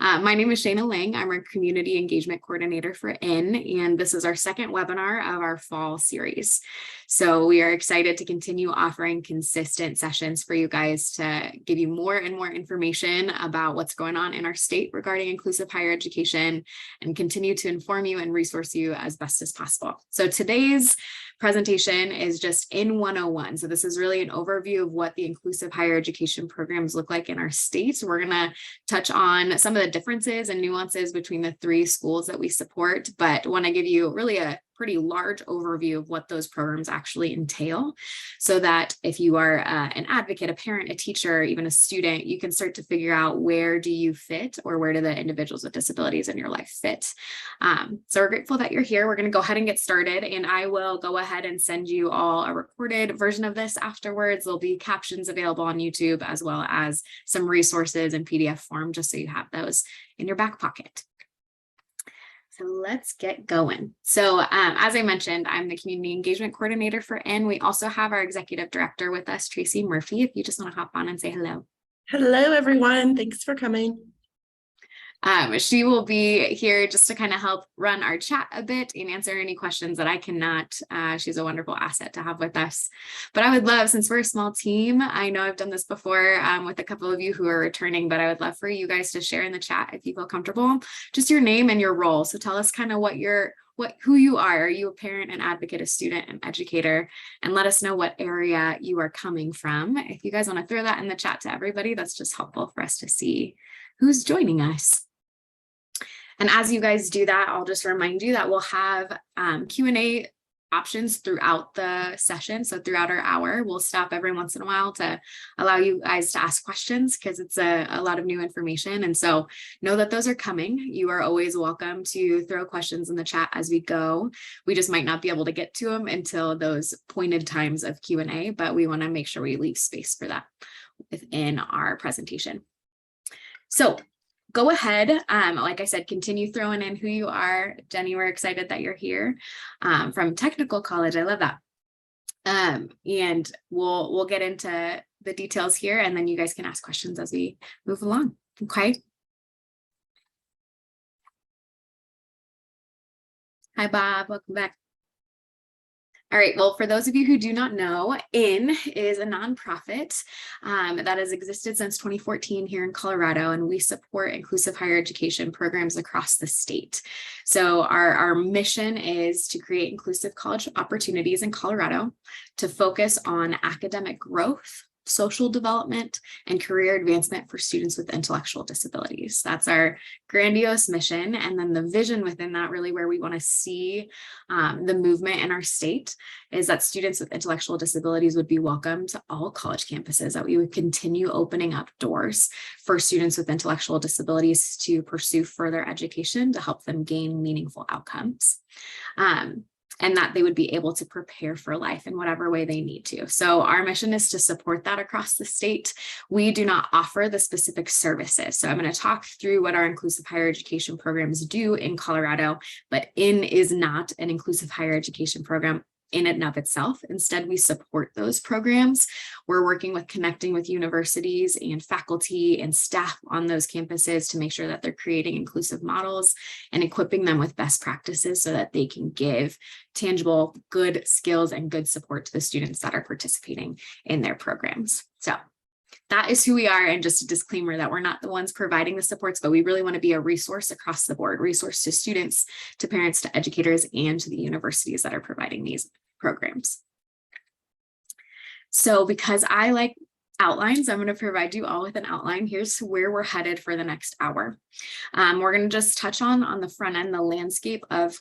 My name is Shayna Lang. I'm our Community Engagement Coordinator for IN, and this is our second webinar of our fall series. So we are excited to continue offering consistent sessions for you guys to give you more and more information about what's going on in our state regarding inclusive higher education and continue to inform you and resource you as best as possible. So today's presentation is just IN 101. So this is really an overview of what the inclusive higher education programs look like in our state. We're going to touch on some of the differences and nuances between the three schools that we support, but want to give you really a pretty large overview of what those programs actually entail, so that if you are an advocate, a parent, a teacher, even a student, you can start to figure out where do you fit or where do the individuals with disabilities in your life fit. So we're grateful that you're here. We're going to go ahead and get started, and I will go ahead and send you all a recorded version of this afterwards. There'll be captions available on YouTube as well as some resources in PDF form, just so you have those in your back pocket. So let's get going. So as I mentioned, I'm the Community Engagement Coordinator for IN. We also have our Executive Director with us, Tracy Murphy, if you just want to hop on and say hello. Hello, everyone. Thanks for coming. She will be here just to kind of help run our chat a bit and answer any questions that I cannot. She's a wonderful asset to have with us. But I would love, since we're a small team, I know I've done this before with a couple of you who are returning, but I would love for you guys to share in the chat if you feel comfortable, just your name and your role. So tell us kind of who you are. Are you a parent, an advocate, a student, an educator? And let us know what area you are coming from. If you guys want to throw that in the chat to everybody, that's just helpful for us to see who's joining us. And as you guys do that, I'll just remind you that we'll have Q&A options throughout the session. So throughout our hour, we'll stop every once in a while to allow you guys to ask questions, because it's a lot of new information. And so know that those are coming. You are always welcome to throw questions in the chat as we go. We just might not be able to get to them until those pointed times of Q&A, but we want to make sure we leave space for that within our presentation. So go ahead. Like I said, continue throwing in who you are. Jenny, we're excited that you're here from Technical College. I love that. And we'll get into the details here, and then you guys can ask questions as we move along. Okay. Hi, Bob. Welcome back. All right, well, for those of you who do not know, IN is a nonprofit that has existed since 2014 here in Colorado, and we support inclusive higher education programs across the state. So our mission is to create inclusive college opportunities in Colorado, to focus on academic growth, social development, and career advancement for students with intellectual disabilities. That's our grandiose mission. And then the vision within that, really where we want to see the movement in our state, is that students with intellectual disabilities would be welcome to all college campuses, that we would continue opening up doors for students with intellectual disabilities to pursue further education to help them gain meaningful outcomes. And that they would be able to prepare for life in whatever way they need to. So our mission is to support that across the state. We do not offer the specific services. So I'm going to talk through what our inclusive higher education programs do in Colorado, but IN is not an inclusive higher education program in and of itself. Instead, we support those programs. We're working with connecting with universities and faculty and staff on those campuses to make sure that they're creating inclusive models and equipping them with best practices so that they can give tangible, good skills and good support to the students that are participating in their programs. So that is who we are. And just a disclaimer that we're not the ones providing the supports, but we really want to be a resource across the board, resource to students, to parents, to educators, and to the universities that are providing these programs. So because I like outlines, I'm going to provide you all with an outline. Here's where we're headed for the next hour. We're going to just touch on the front end, the landscape of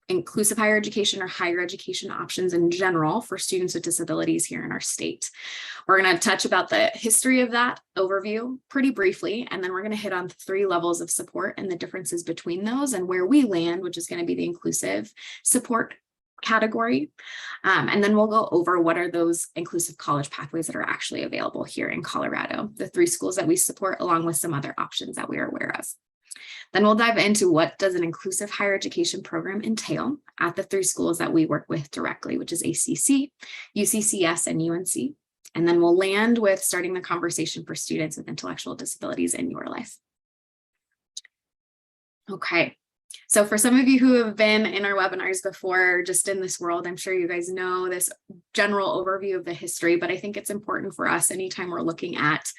inclusive higher education or higher education options in general for students with disabilities here in our state. We're going to touch about the history of that overview pretty briefly, and then we're going to hit on 3 levels of support and the differences between those and where we land, which is going to be the inclusive support category. And then we'll go over what are those inclusive college pathways that are actually available here in Colorado, the 3 schools that we support, along with some other options that we are aware of. Then we'll dive into what does an inclusive higher education program entail at the 3 schools that we work with directly, which is ACC, UCCS, and UNC. And then we'll land with starting the conversation for students with intellectual disabilities in your life. Okay. So for some of you who have been in our webinars before, just in this world, I'm sure you guys know this general overview of the history, but I think it's important for us anytime we're looking at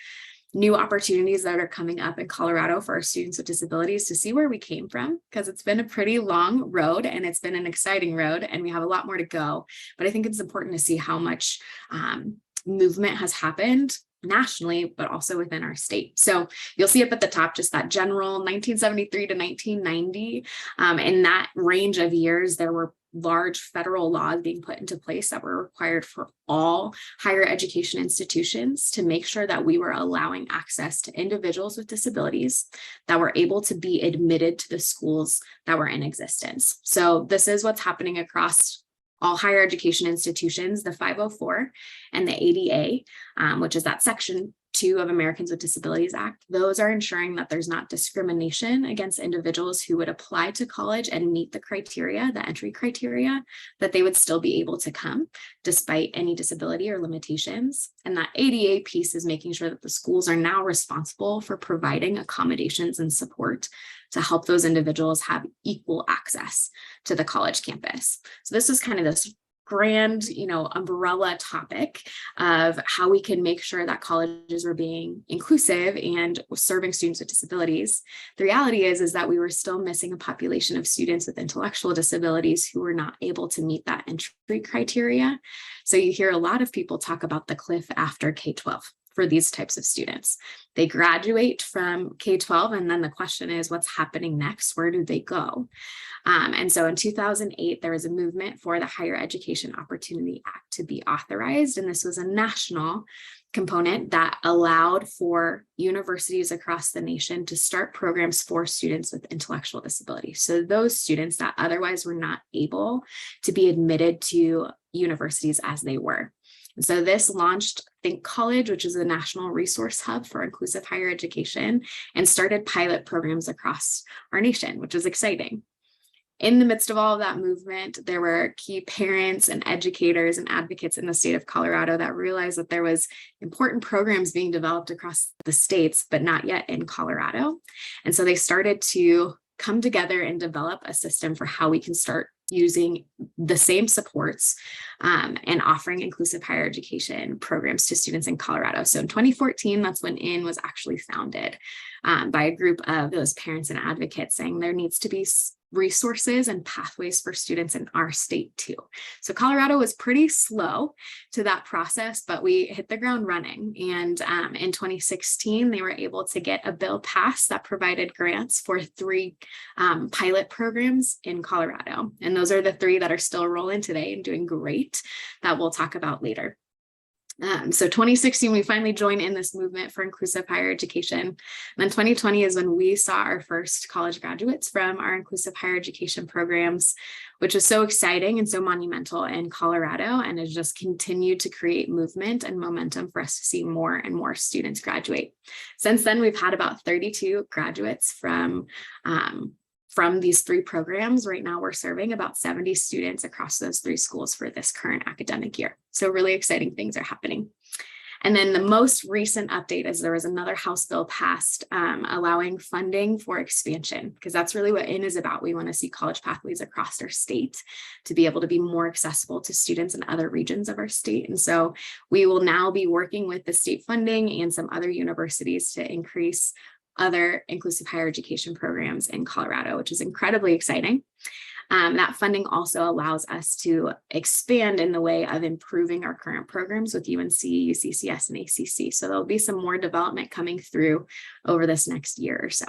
new opportunities that are coming up in Colorado for our students with disabilities to see where we came from, because it's been a pretty long road and it's been an exciting road and we have a lot more to go. But I think it's important to see how much movement has happened nationally, but also within our state. So you'll see up at the top, just that general 1973 to 1990. In that range of years, there were large federal laws being put into place that were required for all higher education institutions to make sure that we were allowing access to individuals with disabilities that were able to be admitted to the schools that were in existence. So this is what's happening across all higher education institutions, the 504 and the ADA, which is that Section 2 of Americans with Disabilities Act. Those are ensuring that there's not discrimination against individuals who would apply to college and meet the criteria, the entry criteria, that they would still be able to come despite any disability or limitations. And that ADA piece is making sure that the schools are now responsible for providing accommodations and support to help those individuals have equal access to the college campus. So this is kind of this grand, umbrella topic of how we can make sure that colleges are being inclusive and serving students with disabilities. The reality is that we were still missing a population of students with intellectual disabilities who were not able to meet that entry criteria. So you hear a lot of people talk about the cliff after K-12 for these types of students. They graduate from K-12, and then the question is, what's happening next? Where do they go? And so in 2008, there was a movement for the Higher Education Opportunity Act to be authorized. And this was a national component that allowed for universities across the nation to start programs for students with intellectual disabilities. So those students that otherwise were not able to be admitted to universities as they were. And so this launched Think College, which is a national resource hub for inclusive higher education, and started pilot programs across our nation, which is exciting. In the midst of all of that movement, there were key parents and educators and advocates in the state of Colorado that realized that there was important programs being developed across the states, but not yet in Colorado. And so they started to come together and develop a system for how we can start using the same supports and offering inclusive higher education programs to students in Colorado. So in 2014, that's when IN was actually founded by a group of those parents and advocates saying there needs to be resources and pathways for students in our state too. So Colorado was pretty slow to that process, but we hit the ground running. And in 2016, they were able to get a bill passed that provided grants for 3 pilot programs in Colorado. And those are the 3 that are still rolling today and doing great that we'll talk about later. So 2016, we finally joined in this movement for inclusive higher education. And then 2020 is when we saw our first college graduates from our inclusive higher education programs, which was so exciting and so monumental in Colorado, and has just continued to create movement and momentum for us to see more and more students graduate. Since then, we've had about 32 graduates from these 3 programs. Right now, we're serving about 70 students across those 3 schools for this current academic year. So really exciting things are happening. And then the most recent update is there was another House bill passed allowing funding for expansion, because that's really what IN is about. We want to see college pathways across our state to be able to be more accessible to students in other regions of our state. And so we will now be working with the state funding and some other universities to increase other inclusive higher education programs in Colorado, which is incredibly exciting. That funding also allows us to expand in the way of improving our current programs with UNC, UCCS, and ACC. So there'll be some more development coming through over this next year or so.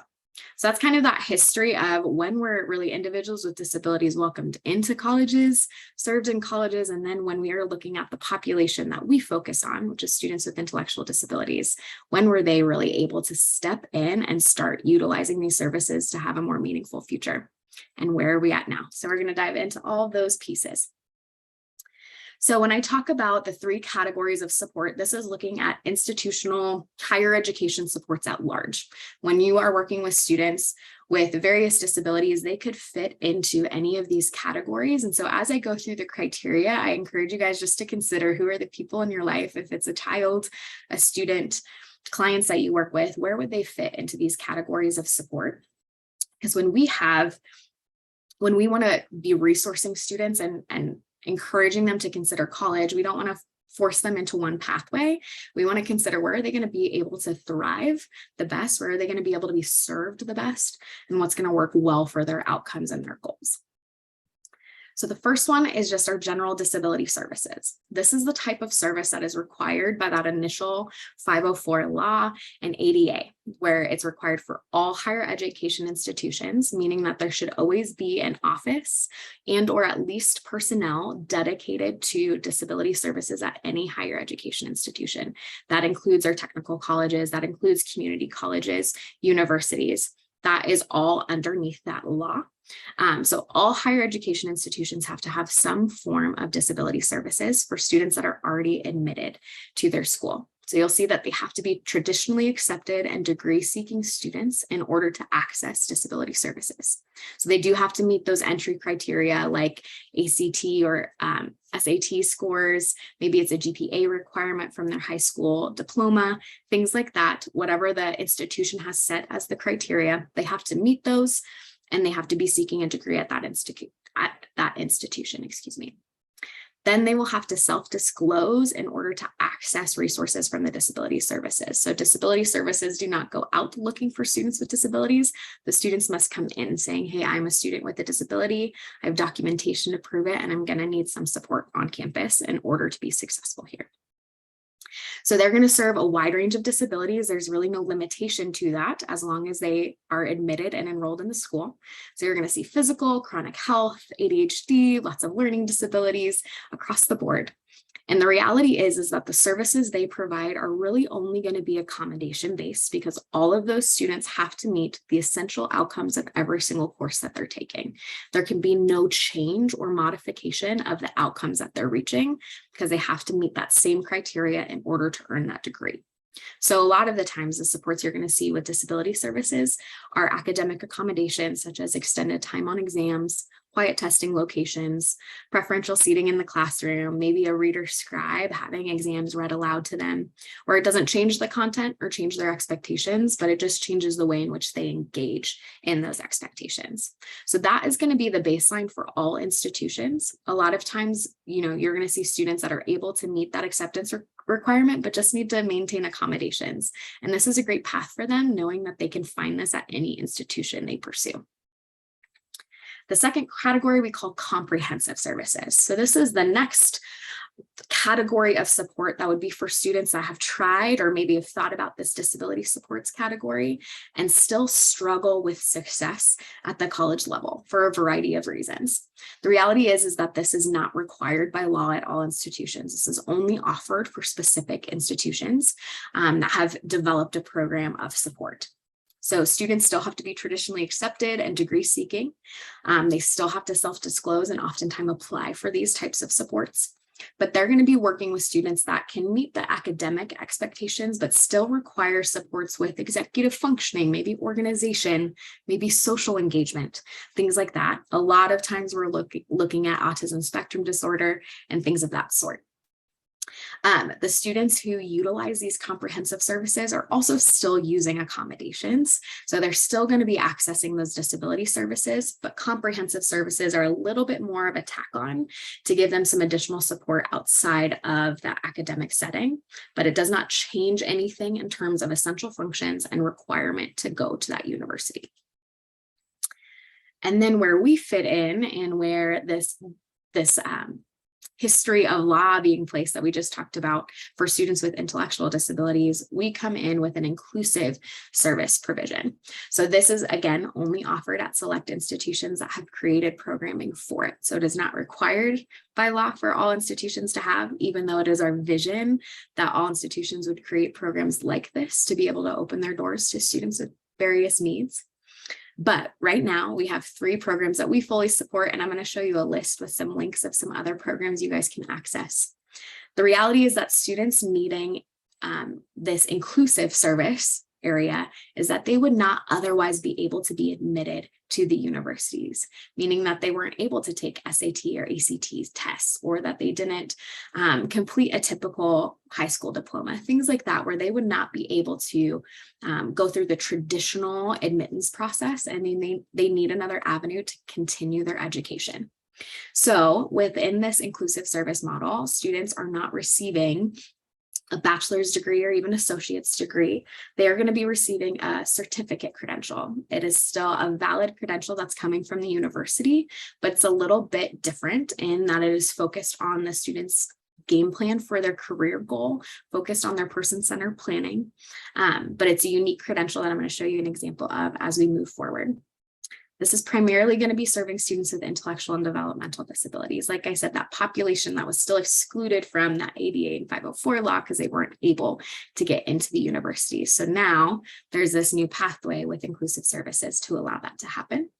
So that's kind of that history of when were really individuals with disabilities welcomed into colleges, served in colleges, and then when we are looking at the population that we focus on, which is students with intellectual disabilities, when were they really able to step in and start utilizing these services to have a more meaningful future? And where are we at now? So we're going to dive into all those pieces. So when I talk about the 3 categories of support, this is looking at institutional higher education supports at large. When you are working with students with various disabilities, they could fit into any of these categories. And so as I go through the criteria, I encourage you guys just to consider who are the people in your life. If it's a child, a student, clients that you work with, where would they fit into these categories of support? Because when we want to be resourcing students and encouraging them to consider college, we don't want to force them into one pathway. We want to consider, where are they going to be able to thrive the best? Where are they going to be able to be served the best? And what's going to work well for their outcomes and their goals? So the first one is just our general disability services. This is the type of service that is required by that initial 504 law and ADA, where it's required for all higher education institutions, meaning that there should always be an office and or at least personnel dedicated to disability services at any higher education institution. That includes our technical colleges, that includes community colleges, universities. That is all underneath that law. So all higher education institutions have to have some form of disability services for students that are already admitted to their school. So you'll see that they have to be traditionally accepted and degree-seeking students in order to access disability services. So they do have to meet those entry criteria like ACT or SAT scores. Maybe it's a GPA requirement from their high school diploma, things like that. Whatever the institution has set as the criteria, they have to meet those, and they have to be seeking a degree at that institution, excuse me. Then they will have to self-disclose in order to access resources from the disability services. So disability services do not go out looking for students with disabilities. The students must come in saying, hey, I'm a student with a disability. I have documentation to prove it, and I'm going to need some support on campus in order to be successful here. So they're going to serve a wide range of disabilities. There's really no limitation to that as long as they are admitted and enrolled in the school. So you're going to see physical, chronic health, ADHD, lots of learning disabilities across the board. And the reality is that the services they provide are really only going to be accommodation based, because all of those students have to meet the essential outcomes of every single course that they're taking. There can be no change or modification of the outcomes that they're reaching, because they have to meet that same criteria in order to earn that degree. So a lot of the times the supports you're going to see with disability services are academic accommodations, such as extended time on exams, quiet testing locations, preferential seating in the classroom, maybe a reader scribe having exams read aloud to them, where it doesn't change the content or change their expectations, but it just changes the way in which they engage in those expectations. So that is going to be the baseline for all institutions. A lot of times, you're going to see students that are able to meet that acceptance requirement, but just need to maintain accommodations. And this is a great path for them, knowing that they can find this at any institution they pursue. The second category we call comprehensive services. So this is the next category of support that would be for students that have tried or maybe have thought about this disability supports category and still struggle with success at the college level for a variety of reasons. The reality is that this is not required by law at all institutions. This is only offered for specific institutions that have developed a program of support. So students still have to be traditionally accepted and degree seeking. They still have to self-disclose and oftentimes apply for these types of supports. But they're going to be working with students that can meet the academic expectations, but still require supports with executive functioning, maybe organization, maybe social engagement, things like that. A lot of times we're looking at autism spectrum disorder and things of that sort. The students who utilize these comprehensive services are also still using accommodations. So they're still going to be accessing those disability services, but comprehensive services are a little bit more of a tack on to give them some additional support outside of that academic setting. But it does not change anything in terms of essential functions and requirement to go to that university. And then where we fit in and where this history of law being placed that we just talked about for students with intellectual disabilities, we come in with an inclusive service provision. So this is, again, only offered at select institutions that have created programming for it. So it is not required by law for all institutions to have, even though it is our vision that all institutions would create programs like this to be able to open their doors to students with various needs. But right now we have 3 programs that we fully support, and I'm going to show you a list with some links of some other programs you guys can access. The reality is that students needing this inclusive service area is that they would not otherwise be able to be admitted to the universities, meaning that they weren't able to take SAT or ACT tests, or that they didn't complete a typical high school diploma, things like that, where they would not be able to go through the traditional admittance process, and they need another avenue to continue their education. So within this inclusive service model, students are not receiving a bachelor's degree or even associate's degree. They are going to be receiving a certificate credential. It is still a valid credential that's coming from the university, but it's a little bit different in that it is focused on the student's game plan for their career goal, focused on their person-centered planning. But it's a unique credential that I'm going to show you an example of as we move forward. This is primarily going to be serving students with intellectual and developmental disabilities. Like I said, that population that was still excluded from that ADA and 504 law because they weren't able to get into the university. So now there's this new pathway with inclusive services to allow that to happen.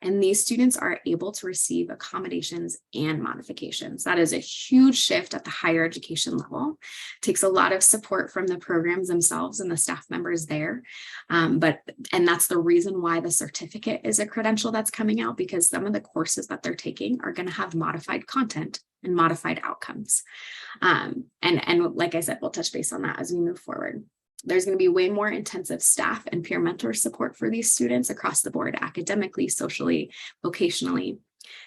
And these students are able to receive accommodations and modifications. That is a huge shift at the higher education level. It takes a lot of support from the programs themselves and the staff members there. And that's the reason why the certificate is a credential that's coming out, because some of the courses that they're taking are going to have modified content and modified outcomes. And like I said, we'll touch base on that as we move forward. There's going to be way more intensive staff and peer mentor support for these students across the board, academically, socially, vocationally. And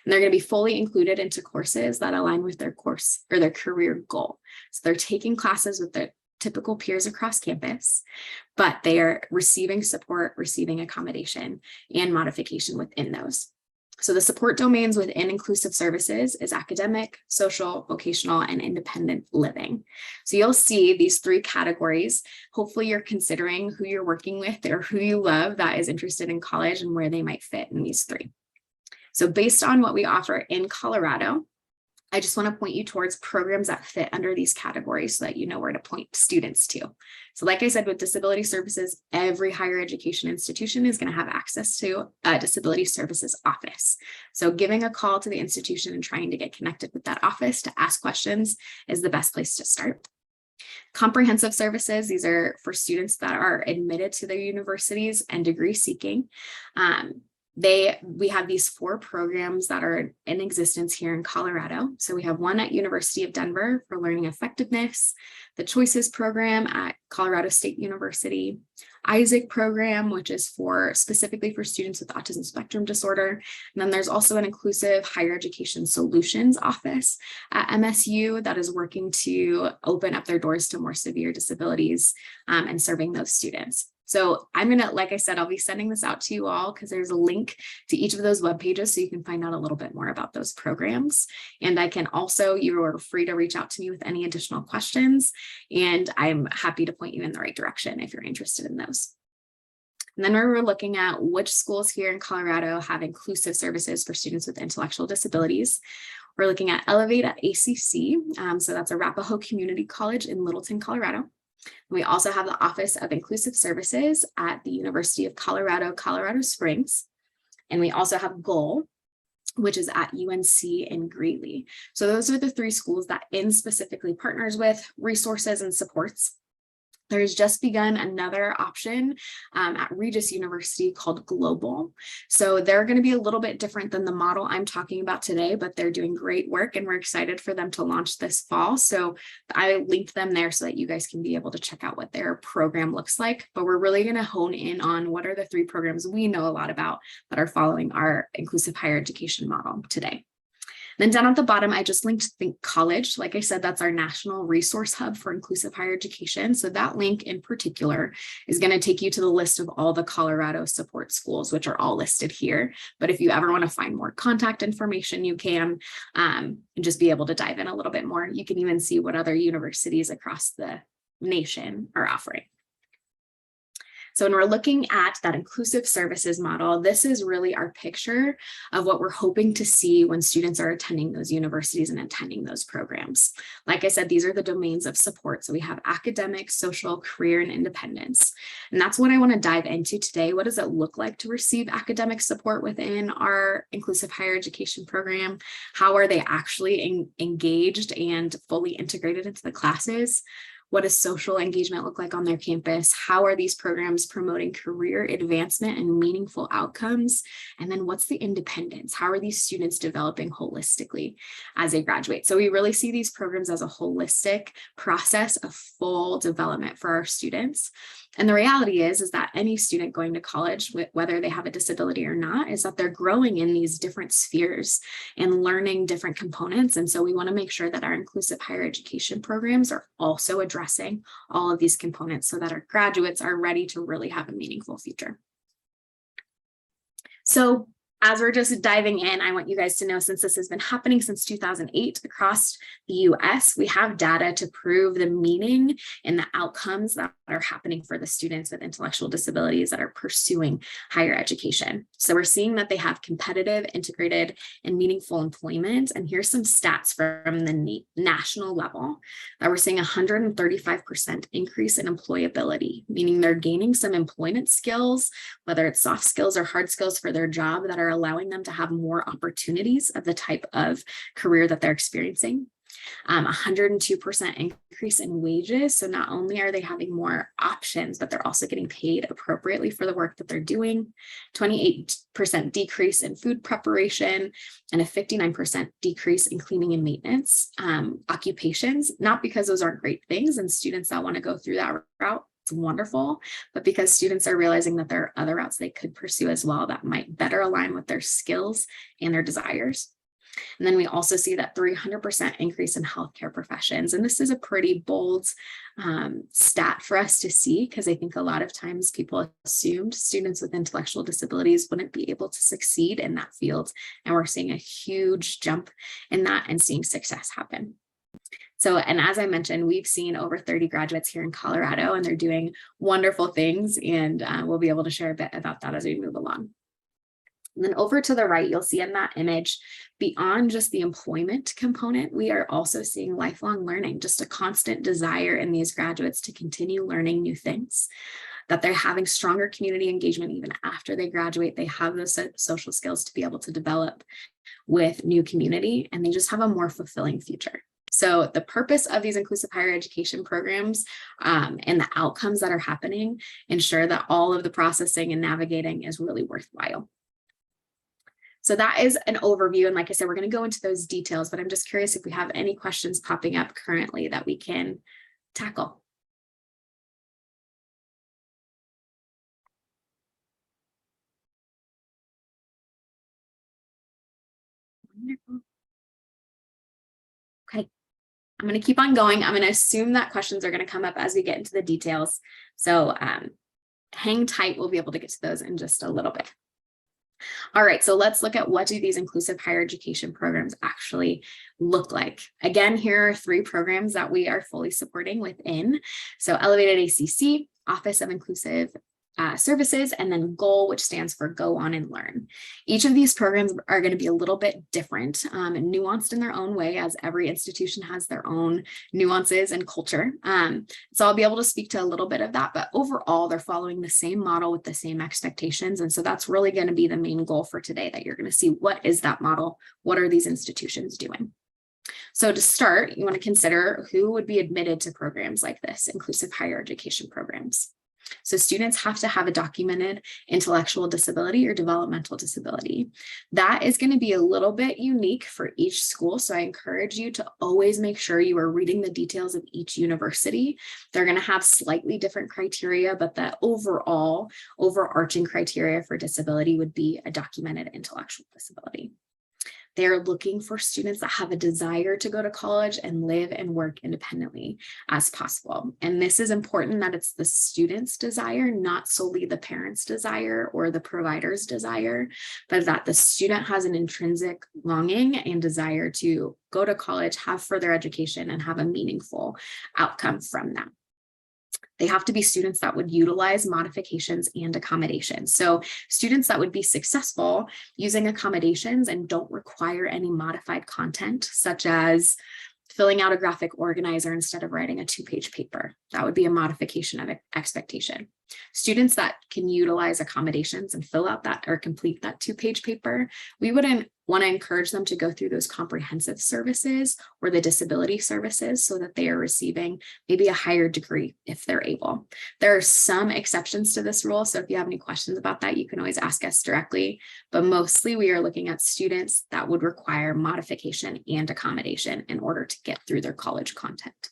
they're going to be fully included into courses that align with their course or their career goal. So they're taking classes with their typical peers across campus, but they are receiving support, receiving accommodation and modification within those. So the support domains within inclusive services is academic, social, vocational, and independent living. So you'll see these three categories. Hopefully you're considering who you're working with or who you love that is interested in college and where they might fit in these three. So based on what we offer in Colorado, I just want to point you towards programs that fit under these categories so that you know where to point students to. So like I said, with disability services, every higher education institution is going to have access to a disability services office. So giving a call to the institution and trying to get connected with that office to ask questions is the best place to start. Comprehensive services, these are for students that are admitted to their universities and degree seeking. We have these 4 programs that are in existence here in Colorado. So we have one at University of Denver for learning effectiveness, the Choices program at Colorado State University, Isaac program, which is specifically for students with autism spectrum disorder. And then there's also an inclusive higher education solutions office at MSU that is working to open up their doors to more severe disabilities and serving those students. So I'm going to, like I said, I'll be sending this out to you all because there's a link to each of those web pages so you can find out a little bit more about those programs. And I can also, you are free to reach out to me with any additional questions, and I'm happy to point you in the right direction if you're interested in those. And then we're looking at which schools here in Colorado have inclusive services for students with intellectual disabilities. We're looking at Elevate at ACC. So that's Arapahoe Community College in Littleton, Colorado. We also have the Office of Inclusive Services at the University of Colorado, Colorado Springs. And we also have Goal, which is at UNC in Greeley. So those are the 3 schools that IN specifically partners with resources and supports. There's just begun another option at Regis University called Global. So they're going to be a little bit different than the model I'm talking about today, but they're doing great work and we're excited for them to launch this fall. So I linked them there so that you guys can be able to check out what their program looks like. But we're really going to hone in on what are the 3 programs we know a lot about that are following our inclusive higher education model today. Then down at the bottom, I just linked Think College. Like I said, that's our national resource hub for inclusive higher education. So that link in particular is going to take you to the list of all the Colorado support schools, which are all listed here. But if you ever want to find more contact information, you can and just be able to dive in a little bit more. You can even see what other universities across the nation are offering. So when we're looking at that inclusive services model, this is really our picture of what we're hoping to see when students are attending those universities and attending those programs. Like I said, these are the domains of support. So we have academic, social, career, and independence. And that's what I want to dive into today. What does it look like to receive academic support within our inclusive higher education program? How are they actually engaged and fully integrated into the classes? What does social engagement look like on their campus? How are these programs promoting career advancement and meaningful outcomes? And then what's the independence? How are these students developing holistically as they graduate? So we really see these programs as a holistic process of full development for our students. And the reality is that any student going to college, whether they have a disability or not, is that they're growing in these different spheres and learning different components. And so we want to make sure that our inclusive higher education programs are also addressing all of these components so that our graduates are ready to really have a meaningful future. So as we're just diving in, I want you guys to know, since this has been happening since 2008 across the US, we have data to prove the meaning and the outcomes that are happening for the students with intellectual disabilities that are pursuing higher education. So we're seeing that they have competitive, integrated, and meaningful employment. And here's some stats from the national level that we're seeing 135% increase in employability, meaning they're gaining some employment skills, whether it's soft skills or hard skills for their job, that are allowing them to have more opportunities of the type of career that they're experiencing. 102% increase in wages. So not only are they having more options, but they're also getting paid appropriately for the work that they're doing. 28% decrease in food preparation and a 59% decrease in cleaning and maintenance occupations, not because those aren't great things and students that want to go through that route, it's wonderful, but because students are realizing that there are other routes they could pursue as well that might better align with their skills and their desires. And then we also see that 300% increase in healthcare professions. And this is a pretty bold stat for us to see, because I think a lot of times people assumed students with intellectual disabilities wouldn't be able to succeed in that field. And we're seeing a huge jump in that and seeing success happen. So, and as I mentioned, we've seen over 30 graduates here in Colorado, and they're doing wonderful things. And we'll be able to share a bit about that as we move along. And then over to the right, you'll see in that image, beyond just the employment component, we are also seeing lifelong learning, just a constant desire in these graduates to continue learning new things, that they're having stronger community engagement even after they graduate. They have those social skills to be able to develop with new community, and they just have a more fulfilling future. So the purpose of these inclusive higher education programs and the outcomes that are happening ensure that all of the processing and navigating is really worthwhile. So that is an overview. And like I said, we're going to go into those details, but I'm just curious if we have any questions popping up currently that we can tackle. Wonderful. Okay. I'm going to keep on going. I'm going to assume that questions are going to come up as we get into the details. So hang tight. We'll be able to get to those in just a little bit. All right, so let's look at what do these inclusive higher education programs actually look like. Again, here are 3 programs that we are fully supporting within. So Elevated ACC, Office of Inclusive Services, and then GOAL, which stands for Go On and Learn. Each of these programs are going to be a little bit different and nuanced in their own way, as every institution has their own nuances and culture. So I'll be able to speak to a little bit of that, but overall, they're following the same model with the same expectations. And so that's really going to be the main goal for today, that you're going to see what is that model? What are these institutions doing? So to start, you want to consider who would be admitted to programs like this, inclusive higher education programs. So students have to have a documented intellectual disability or developmental disability. That is going to be a little bit unique for each school. So I encourage you to always make sure you are reading the details of each university. They're going to have slightly different criteria, but the overall overarching criteria for disability would be a documented intellectual disability. They're looking for students that have a desire to go to college and live and work independently as possible. And this is important, that it's the student's desire, not solely the parent's desire or the provider's desire, but that the student has an intrinsic longing and desire to go to college, have further education, and have a meaningful outcome from that. They have to be students that would utilize modifications and accommodations. So students that would be successful using accommodations and don't require any modified content, such as filling out a graphic organizer instead of writing a 2-page paper. That would be a modification of expectation. Students that can utilize accommodations and fill out that or complete that 2-page paper, we wouldn't want to encourage them to go through those comprehensive services or the disability services so that they are receiving maybe a higher degree if they're able. There are some exceptions to this rule, so if you have any questions about that, you can always ask us directly, but mostly we are looking at students that would require modification and accommodation in order to get through their college content.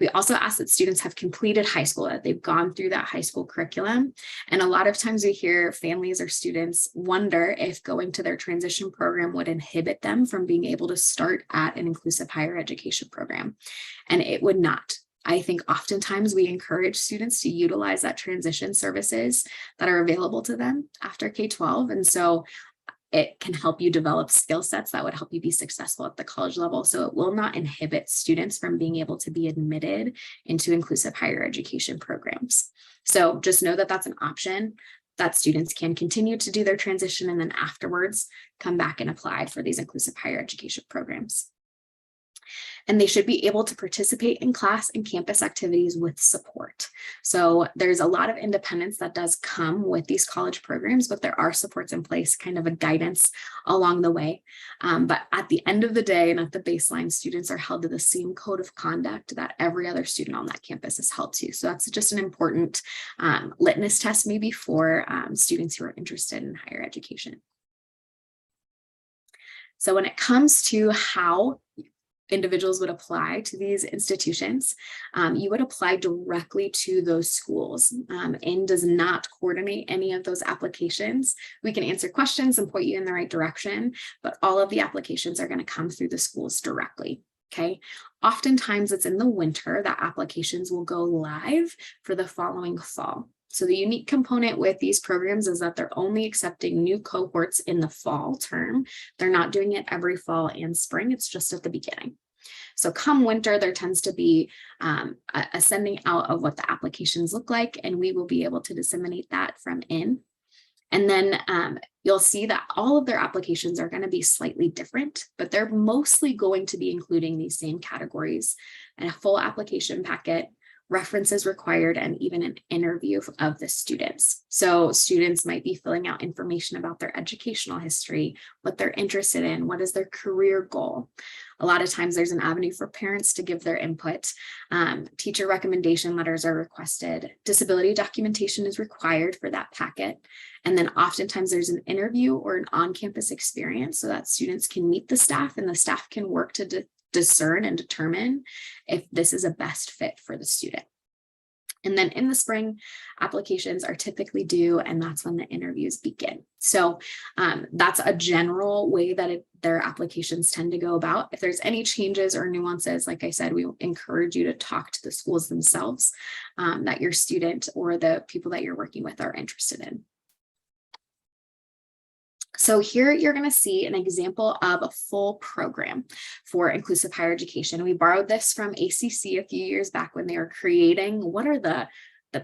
We also ask that students have completed high school, that they've gone through that high school curriculum. And a lot of times we hear families or students wonder if going to their transition program would inhibit them from being able to start at an inclusive higher education program. And it would not. I think oftentimes we encourage students to utilize that transition services that are available to them after K-12. And so it can help you develop skill sets that would help you be successful at the college level. So it will not inhibit students from being able to be admitted into inclusive higher education programs. So just know that that's an option that students can continue to do their transition and then afterwards come back and apply for these inclusive higher education programs. And they should be able to participate in class and campus activities with support. So there's a lot of independence that does come with these college programs, but there are supports in place, kind of a guidance along the way. But at the end of the day and at the baseline, students are held to the same code of conduct that every other student on that campus is held to. So that's just an important litmus test maybe for students who are interested in higher education. So when it comes to how individuals would apply to these institutions, you would apply directly to those schools. IN does not coordinate any of those applications. We can answer questions and point you in the right direction, but all of the applications are going to come through the schools directly. Okay. Oftentimes it's in the winter that applications will go live for the following fall. So the unique component with these programs is that they're only accepting new cohorts in the fall term. They're not doing it every fall and spring. It's just at the beginning. So come winter, there tends to be a sending out of what the applications look like, and we will be able to disseminate that from IN. And then you'll see that all of their applications are going to be slightly different, but they're mostly going to be including these same categories and a full application packet, references required, and even an interview of the students. So students might be filling out information about their educational history, what they're interested in, what is their career goal. A lot of times there's an avenue for parents to give their input. Teacher recommendation letters are requested. Disability documentation is required for that packet. And then oftentimes there's an interview or an on-campus experience so that students can meet the staff and the staff can work to discern and determine if this is a best fit for the student. And then in the spring, applications are typically due, and that's when the interviews begin. So that's a general way that their applications tend to go about. If there's any changes or nuances, like I said, we encourage you to talk to the schools themselves that your student or the people that you're working with are interested in. So here you're going to see an example of a full program for inclusive higher education. We borrowed this from ACC a few years back when they were creating what are the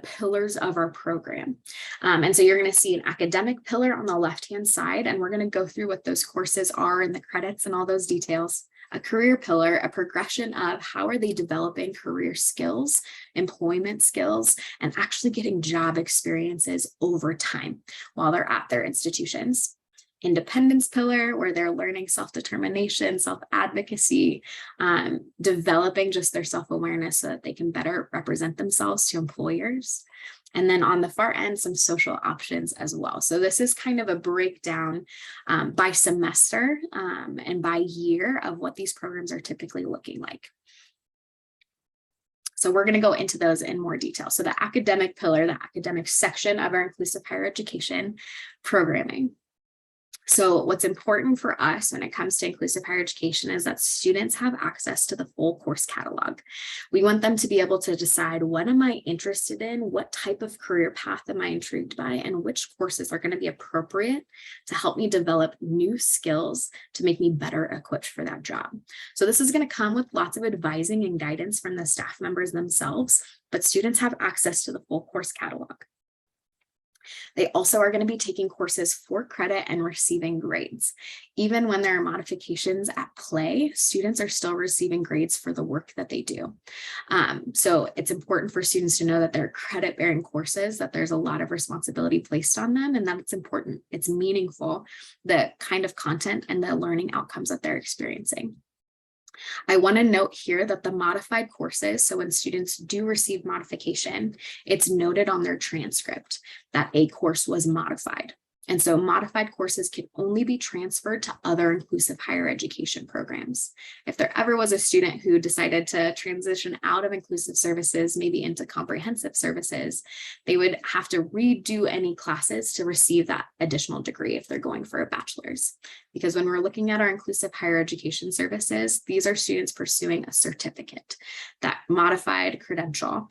pillars of our program. And so you're going to see an academic pillar on the left-hand side, and we're going to go through what those courses are and the credits and all those details. A career pillar, a progression of how are they developing career skills, employment skills, and actually getting job experiences over time while they're at their institutions. Independence pillar, where they're learning self-determination, self-advocacy, developing just their self-awareness so that they can better represent themselves to employers. And then on the far end, some social options as well. So this is kind of a breakdown by semester and by year of what these programs are typically looking like. So we're going to go into those in more detail. So the academic pillar, the academic section of our inclusive higher education programming. So what's important for us when it comes to inclusive higher education is that students have access to the full course catalog. We want them to be able to decide, what am I interested in? What type of career path am I intrigued by? And which courses are going to be appropriate to help me develop new skills to make me better equipped for that job. So this is going to come with lots of advising and guidance from the staff members themselves, but students have access to the full course catalog. They also are going to be taking courses for credit and receiving grades. Even when there are modifications at play, students are still receiving grades for the work that they do. So it's important for students to know that they're credit-bearing courses, that there's a lot of responsibility placed on them, and that it's important, it's meaningful, the kind of content and the learning outcomes that they're experiencing. I want to note here that the modified courses, so when students do receive modification, it's noted on their transcript that a course was modified. And so modified courses can only be transferred to other inclusive higher education programs. If there ever was a student who decided to transition out of inclusive services, maybe into comprehensive services, they would have to redo any classes to receive that additional degree if they're going for a bachelor's. Because when we're looking at our inclusive higher education services, these are students pursuing a certificate, that modified credential.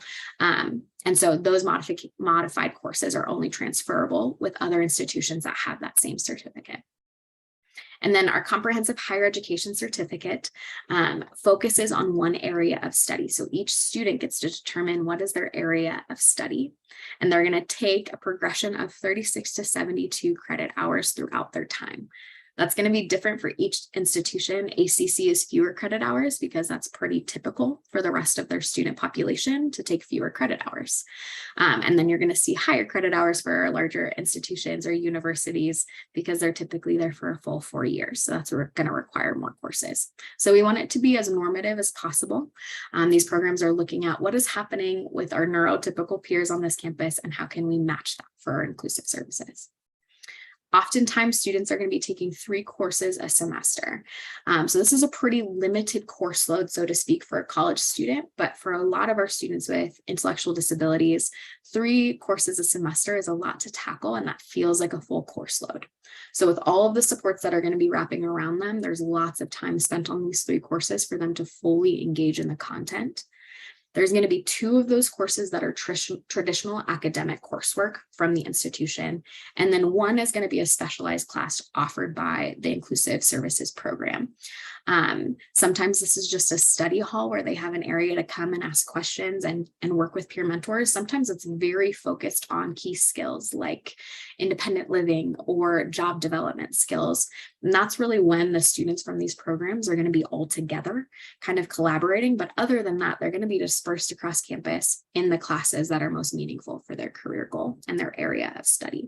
And so those modified courses are only transferable with other institutions that have that same certificate. And then our comprehensive higher education certificate focuses on one area of study. So each student gets to determine what is their area of study. And they're going to take a progression of 36 to 72 credit hours throughout their time. That's going to be different for each institution. ACC is fewer credit hours because that's pretty typical for the rest of their student population to take fewer credit hours. And then you're going to see higher credit hours for larger institutions or universities because they're typically there for a full 4 years. So that's going to require more courses. So we want it to be as normative as possible. These programs are looking at what is happening with our neurotypical peers on this campus and how can we match that for our inclusive services. Oftentimes, students are going to be taking 3 courses a semester. So this is a pretty limited course load, so to speak, for a college student. But for a lot of our students with intellectual disabilities, 3 courses a semester is a lot to tackle, and that feels like a full course load. So with all of the supports that are going to be wrapping around them, there's lots of time spent on these 3 courses for them to fully engage in the content. There's going to be 2 of those courses that are traditional academic coursework from the institution. And then 1 is going to be a specialized class offered by the Inclusive Services Program. Sometimes this is just a study hall where they have an area to come and ask questions and work with peer mentors. Sometimes it's very focused on key skills like independent living or job development skills. And that's really when the students from these programs are going to be all together, kind of collaborating. But other than that, they're going to be dispersed across campus in the classes that are most meaningful for their career goal and their area of study.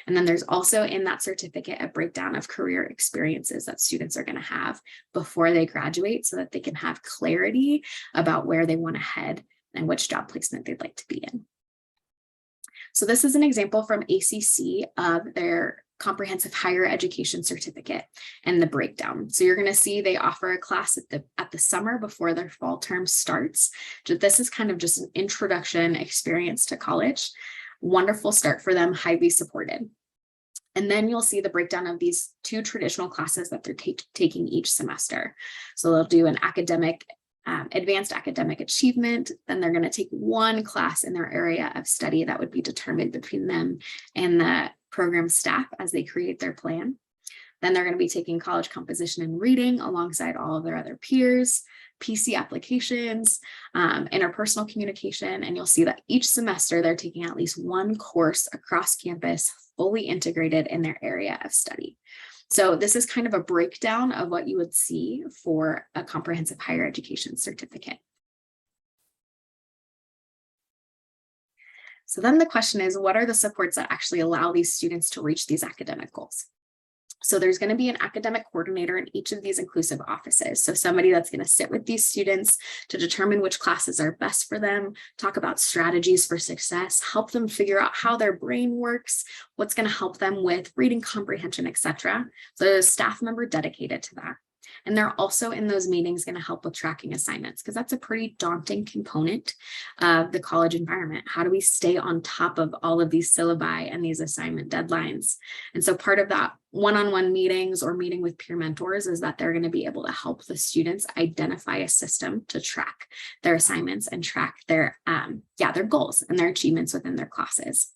And then there's also in that certificate a breakdown of career experiences that students are going to have before they graduate so that they can have clarity about where they want to head and which job placement they'd like to be in. So this is an example from ACC of their comprehensive higher education certificate and the breakdown. So you're going to see they offer a class at the summer before their fall term starts. This is kind of just an introduction experience to college. Wonderful start for them, highly supported. And then you'll see the breakdown of these 2 traditional classes that they're taking each semester. So they'll do an academic, advanced academic achievement. Then they're going to take 1 class in their area of study that would be determined between them and the program staff as they create their plan. Then they're going to be taking college composition and reading alongside all of their other peers, PC applications, interpersonal communication. And you'll see that each semester they're taking at least 1 course across campus, fully integrated in their area of study. So this is kind of a breakdown of what you would see for a comprehensive higher education certificate. So then the question is, what are the supports that actually allow these students to reach these academic goals? So there's going to be an academic coordinator in each of these inclusive offices. So somebody that's going to sit with these students to determine which classes are best for them, talk about strategies for success, help them figure out how their brain works, what's going to help them with reading comprehension, etc. So there's a staff member dedicated to that. And they're also in those meetings going to help with tracking assignments because that's a pretty daunting component of the college environment. How do we stay on top of all of these syllabi and these assignment deadlines? And so part of that one-on-one meetings or meeting with peer mentors is that they're going to be able to help the students identify a system to track their assignments and track their goals and their achievements within their classes.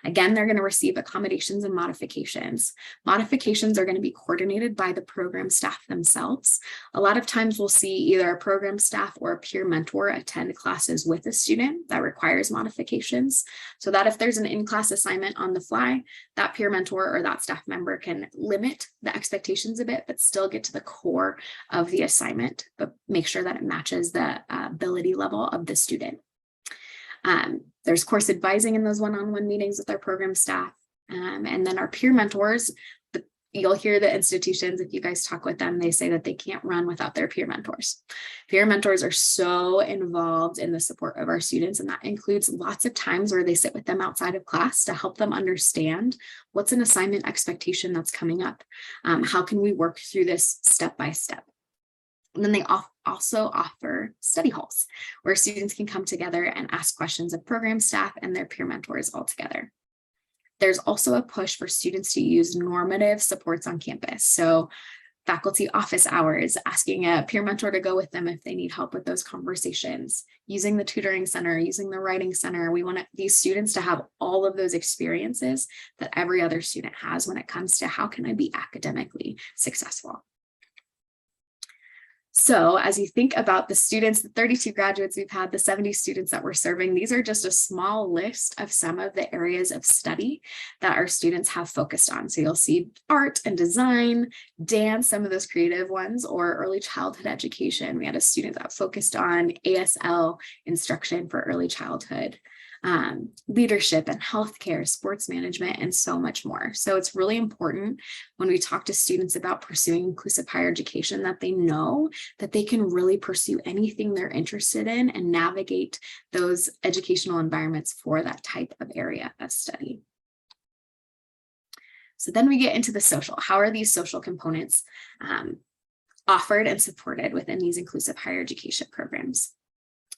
Again, they're going to receive accommodations and modifications. Modifications are going to be coordinated by the program staff themselves. A lot of times we'll see either a program staff or a peer mentor attend classes with a student that requires modifications, so that if there's an in-class assignment on the fly, that peer mentor or that staff member can limit the expectations a bit, but still get to the core of the assignment, but make sure that it matches the ability level of the student. There's course advising in those one-on-one meetings with our program staff. And then our peer mentors, you'll hear the institutions, if you guys talk with them, they say that they can't run without their peer mentors. Peer mentors are so involved in the support of our students, and that includes lots of times where they sit with them outside of class to help them understand what's an assignment expectation that's coming up. How can we work through this step by step? And then they also offer study halls where students can come together and ask questions of program staff and their peer mentors all together. There's also a push for students to use normative supports on campus. So faculty office hours, asking a peer mentor to go with them if they need help with those conversations, using the tutoring center, using the writing center. We want these students to have all of those experiences that every other student has when it comes to how can I be academically successful. So as you think about the students, the 32 graduates we've had, the 70 students that we're serving, these are just a small list of some of the areas of study that our students have focused on. So you'll see art and design, dance, some of those creative ones, or early childhood education. We had a student that focused on ASL instruction for early childhood. Leadership and healthcare, sports management, and so much more. So it's really important when we talk to students about pursuing inclusive higher education that they know that they can really pursue anything they're interested in and navigate those educational environments for that type of area of study. So then we get into the social. How are these social components offered and supported within these inclusive higher education programs?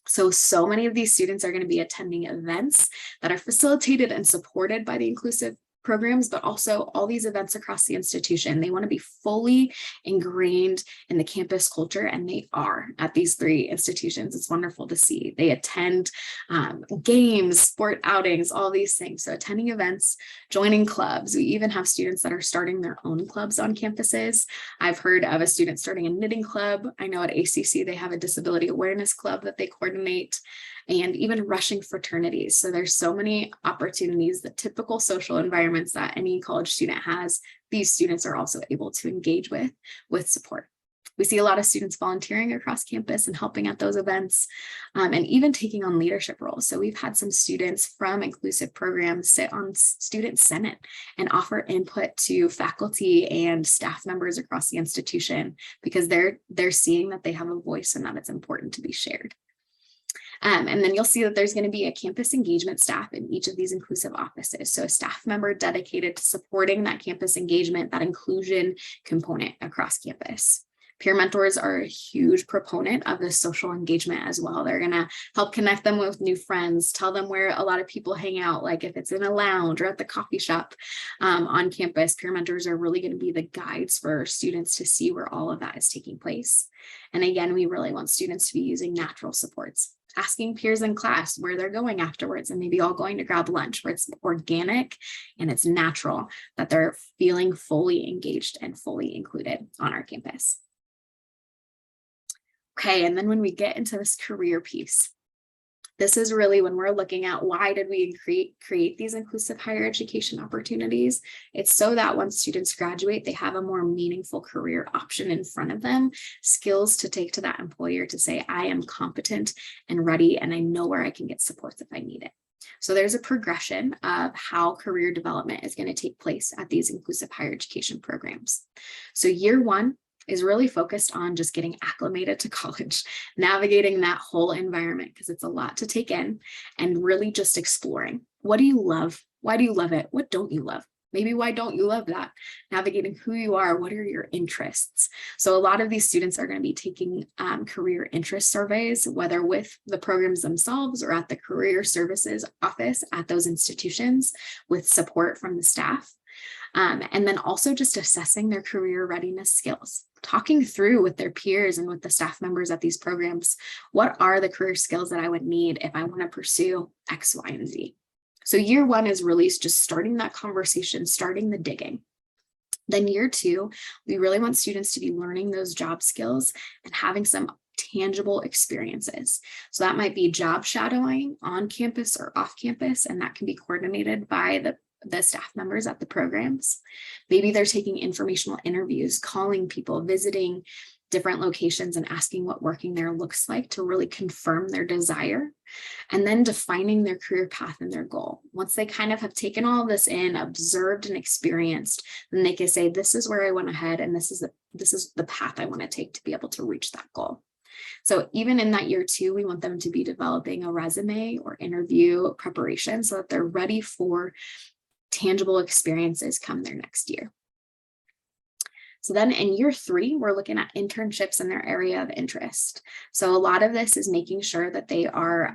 So many of these students are going to be attending events that are facilitated and supported by the inclusive programs, but also all these events across the institution. They want to be fully ingrained in the campus culture, and they are at these 3 institutions. It's wonderful to see. They attend games, sport outings, all these things. So attending events, joining clubs. We even have students that are starting their own clubs on campuses. I've heard of a student starting a knitting club. I know at ACC they have a disability awareness club that they coordinate, and even rushing fraternities. So there's so many opportunities, the typical social environments that any college student has, these students are also able to engage with support. We see a lot of students volunteering across campus and helping at those events, and even taking on leadership roles. So we've had some students from inclusive programs sit on student senate and offer input to faculty and staff members across the institution because they're seeing that they have a voice and that it's important to be shared. And then you'll see that there's going to be a campus engagement staff in each of these inclusive offices. So a staff member dedicated to supporting that campus engagement, that inclusion component across campus. Peer mentors are a huge proponent of this social engagement as well. They're going to help connect them with new friends, tell them where a lot of people hang out, like if it's in a lounge or at the coffee shop on campus. Peer mentors are really going to be the guides for students to see where all of that is taking place. And again, we really want students to be using natural supports, asking peers in class where they're going afterwards, and maybe all going to grab lunch, where it's organic and it's natural, that they're feeling fully engaged and fully included on our campus. Okay, and then when we get into this career piece, this is really when we're looking at why did we create these inclusive higher education opportunities. It's so that once students graduate, they have a more meaningful career option in front of them, skills to take to that employer to say, I am competent and ready, and I know where I can get supports if I need it. So there's a progression of how career development is going to take place at these inclusive higher education programs. So year 1 is really focused on just getting acclimated to college, navigating that whole environment, because it's a lot to take in, and really just exploring. What do you love? Why do you love it? What don't you love? Maybe why don't you love that? Navigating who you are, what are your interests? So a lot of these students are going to be taking career interest surveys, whether with the programs themselves or at the career services office at those institutions with support from the staff. And then also just assessing their career readiness skills, talking through with their peers and with the staff members at these programs, what are the career skills that I would need if I want to pursue X, Y, and Z? So year one is really just starting that conversation, starting the digging. Then year two, we really want students to be learning those job skills and having some tangible experiences. So that might be job shadowing on campus or off campus, and that can be coordinated by the staff members at the programs. Maybe they're taking informational interviews, calling people, visiting different locations and asking what working there looks like to really confirm their desire, and then defining their career path and their goal. Once they kind of have taken all of this in, observed and experienced, then they can say, this is where I want to head, and this is the path I want to take to be able to reach that goal. So even in that year two, we want them to be developing a resume or interview preparation so that they're ready for tangible experiences come their next year. So then in year three, we're looking at internships in their area of interest. So a lot of this is making sure that they are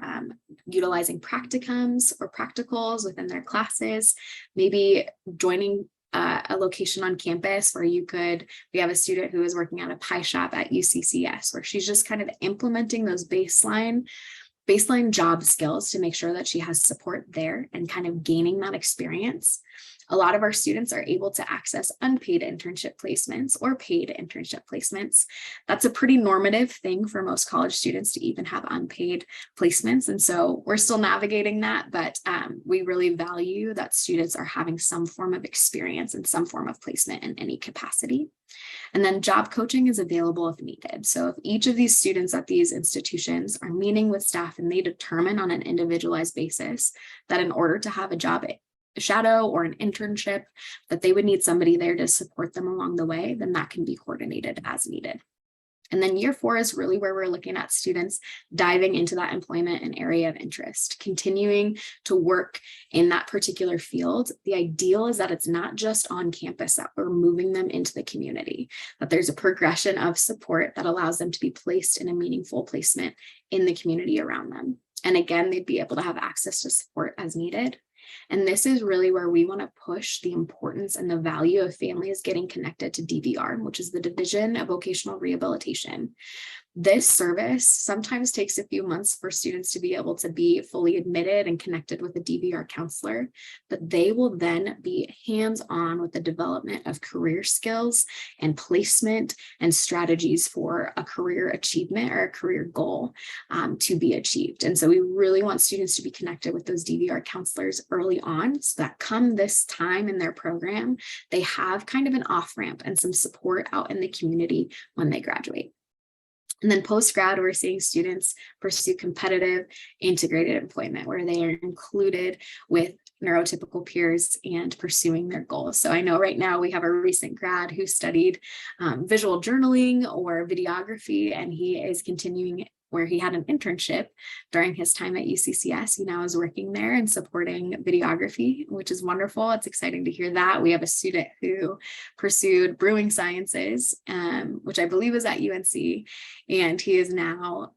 utilizing practicums or practicals within their classes, maybe joining a location on campus where we have a student who is working at a pie shop at UCCS, where she's just kind of implementing those baseline job skills to make sure that she has support there and kind of gaining that experience. A lot of our students are able to access unpaid internship placements or paid internship placements. That's a pretty normative thing for most college students to even have unpaid placements. And so we're still navigating that, but we really value that students are having some form of experience and some form of placement in any capacity. And then job coaching is available if needed. So if each of these students at these institutions are meeting with staff and they determine on an individualized basis that in order to have a job shadow or an internship, that they would need somebody there to support them along the way, then that can be coordinated as needed. And then year four is really where we're looking at students diving into that employment and area of interest, continuing to work in that particular field. The ideal is that it's not just on campus, that we're moving them into the community, that there's a progression of support that allows them to be placed in a meaningful placement in the community around them. And again, they'd be able to have access to support as needed. And this is really where we want to push the importance and the value of families getting connected to DVR, which is the Division of Vocational Rehabilitation. This service sometimes takes a few months for students to be able to be fully admitted and connected with a DVR counselor, but they will then be hands-on with the development of career skills and placement and strategies for a career achievement or a career goal to be achieved. And so we really want students to be connected with those DVR counselors early on, so that come this time in their program, they have kind of an off-ramp and some support out in the community when they graduate. And then post-grad, we're seeing students pursue competitive integrated employment where they are included with neurotypical peers and pursuing their goals. So I know right now we have a recent grad who studied visual journaling or videography, and he is continuing where he had an internship during his time at UCCS. He now is working there and supporting videography, which is wonderful. It's exciting to hear that. We have a student who pursued brewing sciences, which I believe is at UNC, and he is now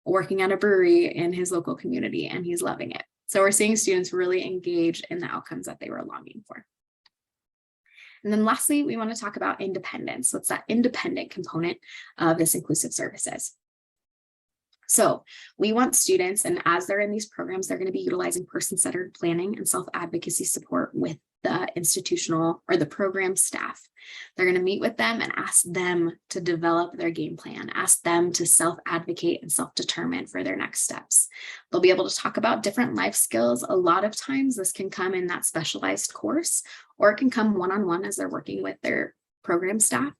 working at a brewery in his local community, and he's loving it. So we're seeing students really engage in the outcomes that they were longing for. And then lastly, we want to talk about independence. So it's that independent component of this inclusive services. So we want students, and as they're in these programs, they're going to be utilizing person-centered planning and self-advocacy support with the institutional or the program staff. They're going to meet with them and ask them to develop their game plan, ask them to self-advocate and self-determine for their next steps. They'll be able to talk about different life skills. A lot of times this can come in that specialized course, or it can come one-on-one as they're working with their program staff.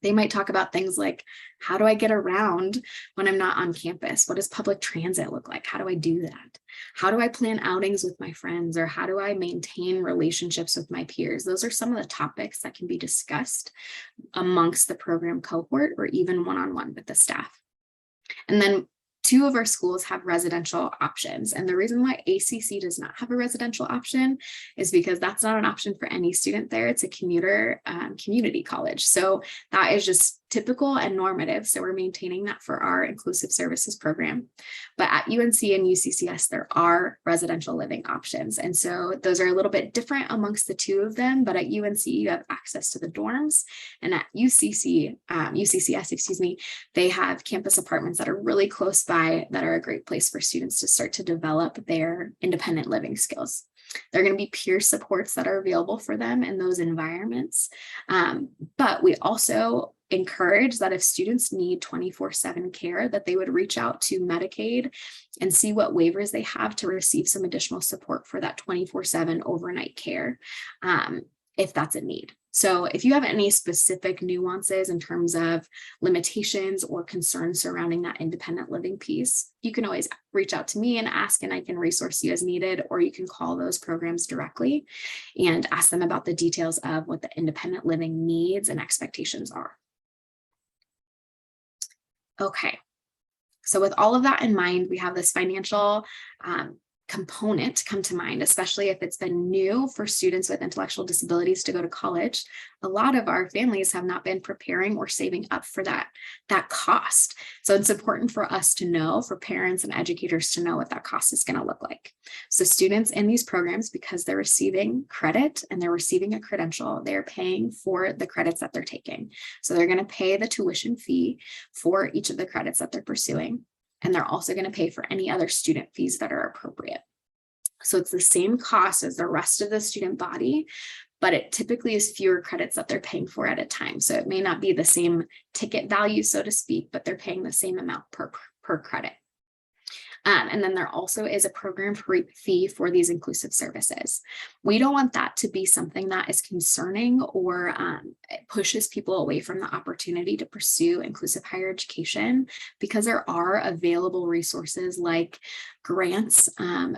They might talk about things like, how do I get around when I'm not on campus? What does public transit look like? How do I do that? How do I plan outings with my friends? Or how do I maintain relationships with my peers? Those are some of the topics that can be discussed amongst the program cohort or even one-on-one with the staff. And then 2 of our schools have residential options. And the reason why ACC does not have a residential option is because that's not an option for any student there. It's a commuter community college. So that is just typical and normative. So we're maintaining that for our inclusive services program. But at UNC and UCCS, there are residential living options. And so those are a little bit different amongst the 2 of them. But at UNC, you have access to the dorms. And at UCCS, they have campus apartments that are really close by by that are a great place for students to start to develop their independent living skills. There are going to be peer supports that are available for them in those environments. But we also encourage that if students need 24/7 care, that they would reach out to Medicaid and see what waivers they have to receive some additional support for that 24/7 overnight care, if that's a need. So if you have any specific nuances in terms of limitations or concerns surrounding that independent living piece, you can always reach out to me and ask, and I can resource you as needed, or you can call those programs directly and ask them about the details of what the independent living needs and expectations are. Okay, so with all of that in mind, we have this financial component come to mind, especially if it's been new for students with intellectual disabilities to go to college. A lot of our families have not been preparing or saving up for that cost. So it's important for us to know, for parents and educators to know what that cost is going to look like. So students in these programs, because they're receiving credit and they're receiving a credential, they're paying for the credits that they're taking. So they're going to pay the tuition fee for each of the credits that they're pursuing. And they're also going to pay for any other student fees that are appropriate. So it's the same cost as the rest of the student body, but it typically is fewer credits that they're paying for at a time. So it may not be the same ticket value, so to speak, but they're paying the same amount per credit. And then there also is a program fee for these inclusive services. We don't want that to be something that is concerning or pushes people away from the opportunity to pursue inclusive higher education, because there are available resources like grants,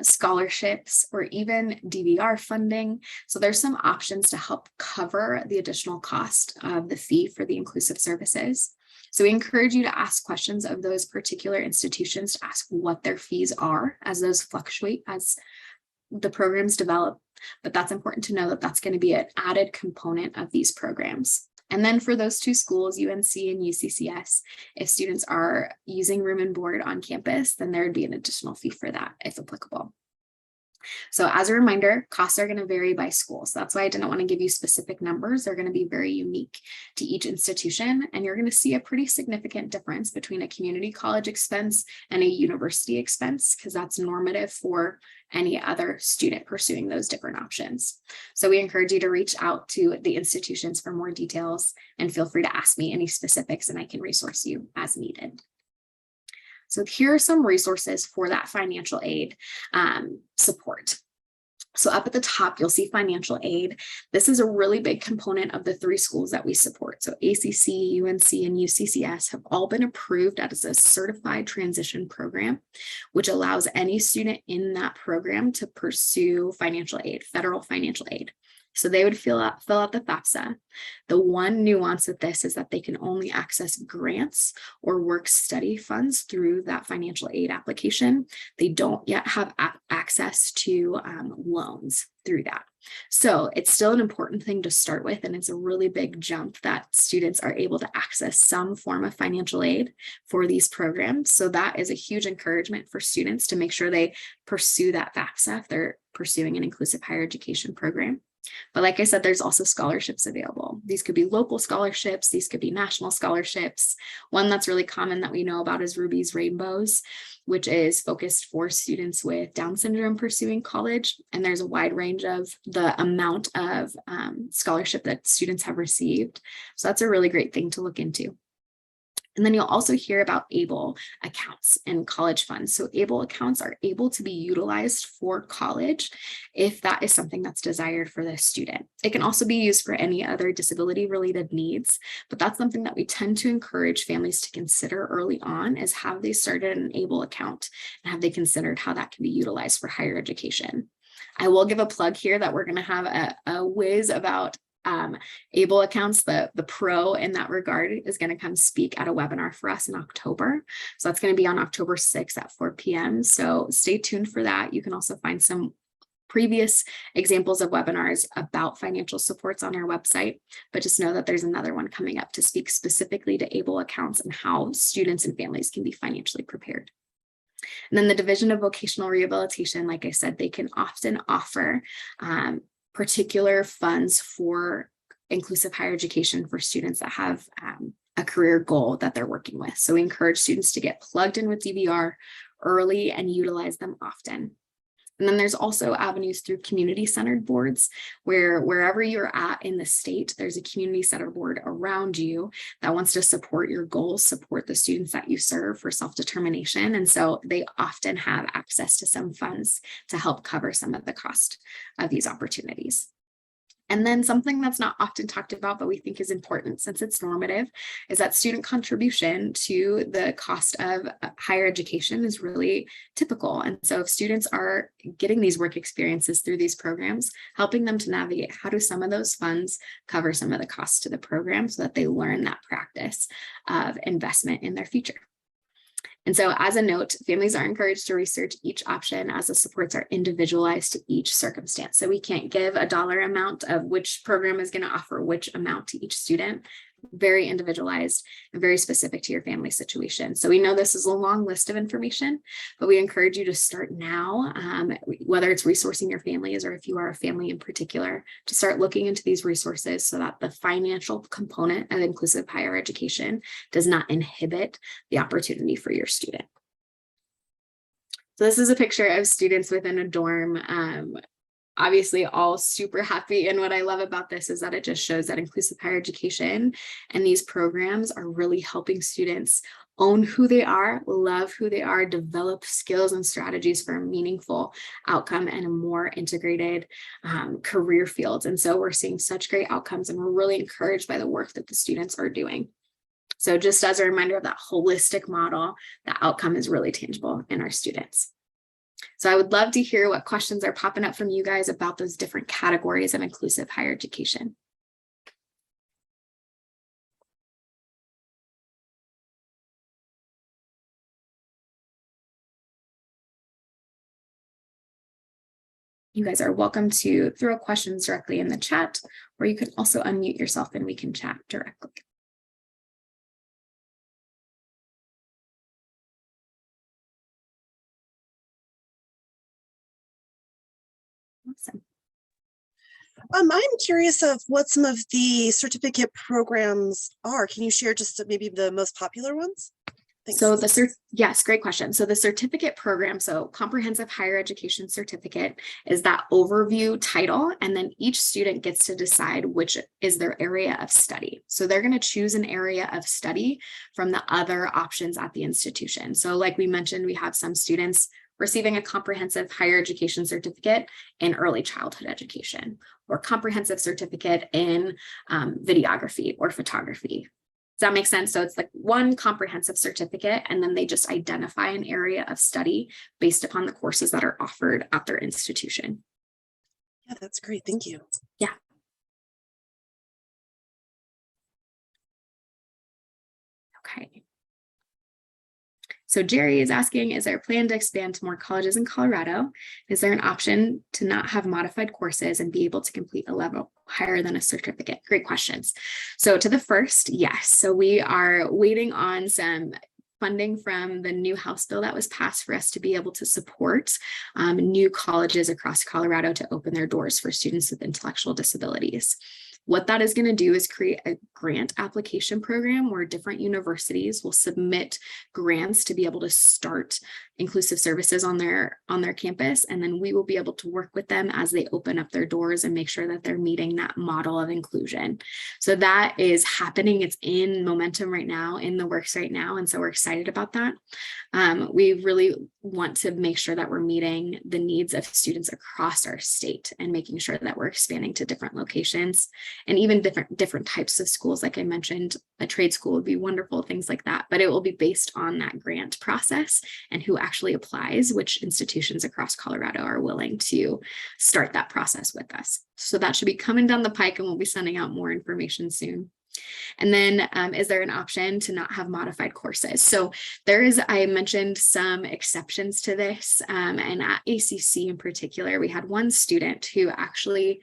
scholarships, or even DVR funding. So there's some options to help cover the additional cost of the fee for the inclusive services. So we encourage you to ask questions of those particular institutions, to ask what their fees are as those fluctuate as the programs develop. But that's important to know that that's going to be an added component of these programs. And then for those two schools, UNC and UCCS, if students are using room and board on campus, then there would be an additional fee for that if applicable. So as a reminder, costs are going to vary by school. So that's why I didn't want to give you specific numbers. They're going to be very unique to each institution. And you're going to see a pretty significant difference between a community college expense and a university expense, because that's normative for any other student pursuing those different options. So we encourage you to reach out to the institutions for more details, and feel free to ask me any specifics and I can resource you as needed. So here are some resources for that financial aid support. So up at the top, you'll see financial aid. This is a really big component of the 3 schools that we support. So ACC, UNC, and UCCS have all been approved as a certified transition program, which allows any student in that program to pursue financial aid, federal financial aid. So they would fill out the FAFSA. The one nuance with this is that they can only access grants or work study funds through that financial aid application. They don't yet have access to loans through that. So it's still an important thing to start with, and it's a really big jump that students are able to access some form of financial aid for these programs. So that is a huge encouragement for students to make sure they pursue that FAFSA if they're pursuing an inclusive higher education program. But like I said, there's also scholarships available. These could be local scholarships. These could be national scholarships. One that's really common that we know about is Ruby's Rainbows, which is focused for students with Down syndrome pursuing college. And there's a wide range of the amount of scholarship that students have received. So that's a really great thing to look into. And then you'll also hear about ABLE accounts and college funds. So ABLE accounts are able to be utilized for college if that is something that's desired for the student. It can also be used for any other disability related needs, but that's something that we tend to encourage families to consider early on, is have they started an ABLE account and have they considered how that can be utilized for higher education. I will give a plug here that we're going to have a whiz about ABLE accounts. The pro in that regard is going to come speak at a webinar for us in October. So that's going to be on October 6th at 4 p.m. So stay tuned for that. You can also find some previous examples of webinars about financial supports on our website, but just know that there's another one coming up to speak specifically to ABLE accounts and how students and families can be financially prepared. And then the Division of Vocational Rehabilitation, like I said, they can often offer particular funds for inclusive higher education for students that have a career goal that they're working with. So we encourage students to get plugged in with DVR early and utilize them often. And then there's also avenues through community-centered boards, where wherever you're at in the state, there's a community-centered board around you that wants to support your goals, support the students that you serve for self-determination. And so they often have access to some funds to help cover some of the cost of these opportunities. And then something that's not often talked about, but we think is important since it's normative, is that student contribution to the cost of higher education is really typical. And so if students are getting these work experiences through these programs, helping them to navigate how do some of those funds cover some of the costs to the program so that they learn that practice of investment in their future. And so as a note, families are encouraged to research each option as the supports are individualized to each circumstance. So we can't give a dollar amount of which program is going to offer which amount to each student. Very individualized and very specific to your family situation. So we know this is a long list of information, but we encourage you to start now, whether it's resourcing your families or if you are a family in particular, to start looking into these resources so that the financial component of inclusive higher education does not inhibit the opportunity for your student. So this is a picture of students within a dorm. Obviously all super happy. And what I love about this is that it just shows that inclusive higher education and these programs are really helping students own who they are, love who they are, develop skills and strategies for a meaningful outcome and a more integrated career fields. And so we're seeing such great outcomes and we're really encouraged by the work that the students are doing. So just as a reminder of that holistic model, the outcome is really tangible in our students. So I would love to hear what questions are popping up from you guys about those different categories of inclusive higher education. You guys are welcome to throw questions directly in the chat, or you can also unmute yourself and we can chat directly. Awesome. I'm curious of what some of the certificate programs are. Can you share just maybe the most popular ones? Thanks. So yes, great question. So the certificate program, so comprehensive higher education certificate, is that overview title, and then each student gets to decide which is their area of study. So they're going to choose an area of study from the other options at the institution. So like we mentioned, we have some students receiving a comprehensive higher education certificate in early childhood education, or comprehensive certificate in videography or photography. Does that make sense? So it's like one comprehensive certificate, and then they just identify an area of study based upon the courses that are offered at their institution. Yeah, that's great. Thank you. Yeah. Okay. So Jerry is asking, is there a plan to expand to more colleges in Colorado? Is there an option to not have modified courses and be able to complete a level higher than a certificate? Great questions. So to the first, yes. So we are waiting on some funding from the new House bill that was passed for us to be able to support new colleges across Colorado to open their doors for students with intellectual disabilities. What that is going to do is create a grant application program where different universities will submit grants to be able to start inclusive services on their campus, and then we will be able to work with them as they open up their doors and make sure that they're meeting that model of inclusion. So that is happening. It's in momentum right now, in the works right now, and so we're excited about that. We really want to make sure that we're meeting the needs of students across our state and making sure that we're expanding to different locations and even different types of schools. Like I mentioned, a trade school would be wonderful, things like that, but it will be based on that grant process and who actually applies, which institutions across Colorado are willing to start that process with us. So that should be coming down the pike, and we'll be sending out more information soon. And then is there an option to not have modified courses? So I mentioned some exceptions to this, and at ACC in particular, we had one student who actually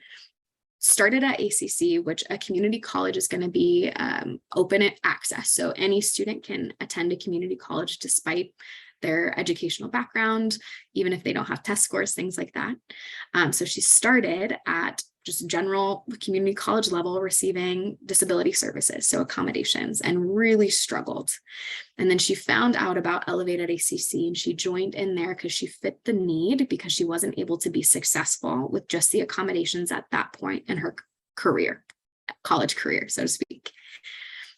started at ACC, which a community college is going to be open access. So any student can attend a community college despite their educational background, even if they don't have test scores, things like that. So she started at just general community college level receiving disability services, so accommodations, and really struggled. And then she found out about Elevated ACC and she joined in there because she fit the need, because she wasn't able to be successful with just the accommodations at that point in her career, college career, so to speak.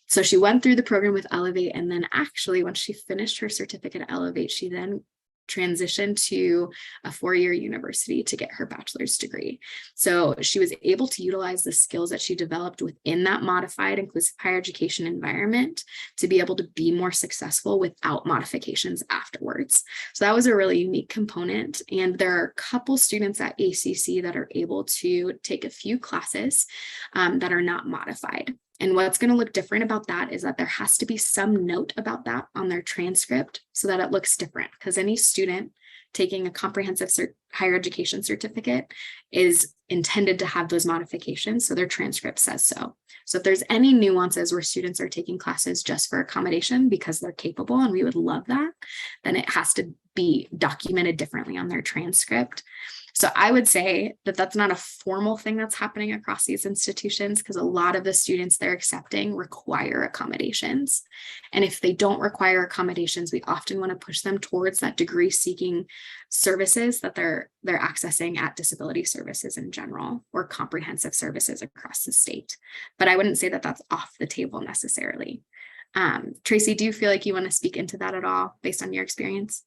So she went through the program with Elevate, and then actually when she finished her certificate at Elevate, she then transitioned to a 4-year university to get her bachelor's degree. So she was able to utilize the skills that she developed within that modified inclusive higher education environment to be able to be more successful without modifications afterwards. So that was a really unique component. And there are a couple students at ACC that are able to take a few classes that are not modified. And what's going to look different about that is that there has to be some note about that on their transcript so that it looks different, because any student taking a comprehensive higher education certificate is intended to have those modifications. So their transcript says so. So if there's any nuances where students are taking classes just for accommodation because they're capable, and we would love that, then it has to be documented differently on their transcript. So I would say that that's not a formal thing that's happening across these institutions, because a lot of the students they're accepting require accommodations. And if they don't require accommodations, we often want to push them towards that degree seeking services that they're accessing at disability services in general, or comprehensive services across the state. But I wouldn't say that that's off the table necessarily. Tracy, do you feel like you want to speak into that at all based on your experience?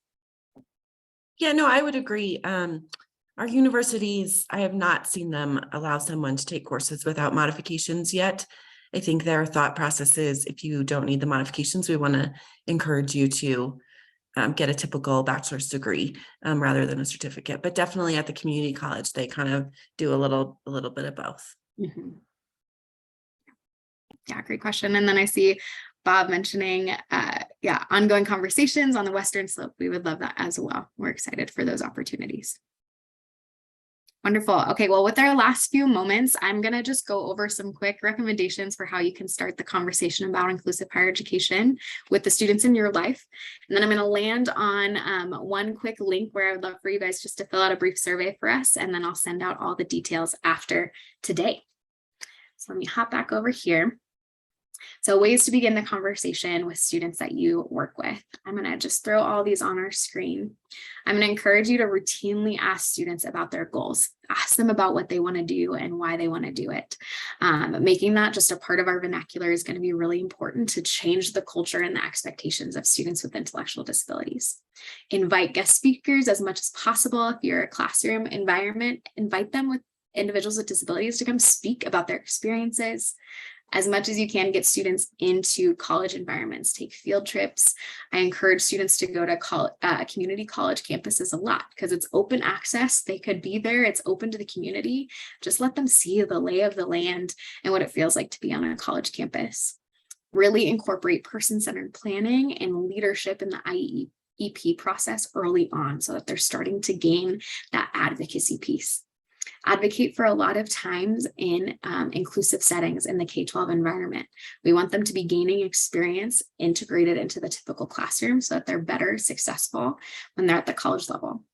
Yeah, no, I would agree. Our universities, I have not seen them allow someone to take courses without modifications yet. I think their thought process is, if you don't need the modifications, we want to encourage you to get a typical bachelor's degree rather than a certificate. But definitely at the community college, they kind of do a little bit of both. Mm-hmm. Yeah, great question. And then I see Bob mentioning, ongoing conversations on the Western Slope. We would love that as well. We're excited for those opportunities. Wonderful. Okay, well, with our last few moments, I'm going to just go over some quick recommendations for how you can start the conversation about inclusive higher education with the students in your life. And then I'm going to land on one quick link where I would love for you guys just to fill out a brief survey for us, and then I'll send out all the details after today. So let me hop back over here. So ways to begin the conversation with students that you work with. I'm going to just throw all these on our screen. I'm going to encourage you to routinely ask students about their goals. Ask them about what they want to do and why they want to do it. Making that just a part of our vernacular is going to be really important to change the culture and the expectations of students with intellectual disabilities. Invite guest speakers as much as possible. If you're a classroom environment, invite them with individuals with disabilities to come speak about their experiences. As much as you can, get students into college environments, take field trips. I encourage students to go to community college campuses a lot because it's open access. They could be there. It's open to the community. Just let them see the lay of the land and what it feels like to be on a college campus. Really incorporate person-centered planning and leadership in the IEP process early on so that they're starting to gain that advocacy piece. Advocate for a lot of times in inclusive settings in the K-12 environment. We want them to be gaining experience integrated into the typical classroom so that they're better successful when they're at the college level.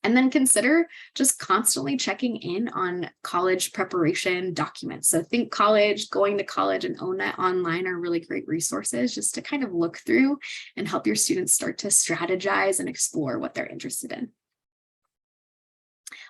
And then consider just constantly checking in on college preparation documents. So Think College, Going to College, and ONET Online are really great resources just to kind of look through and help your students start to strategize and explore what they're interested in.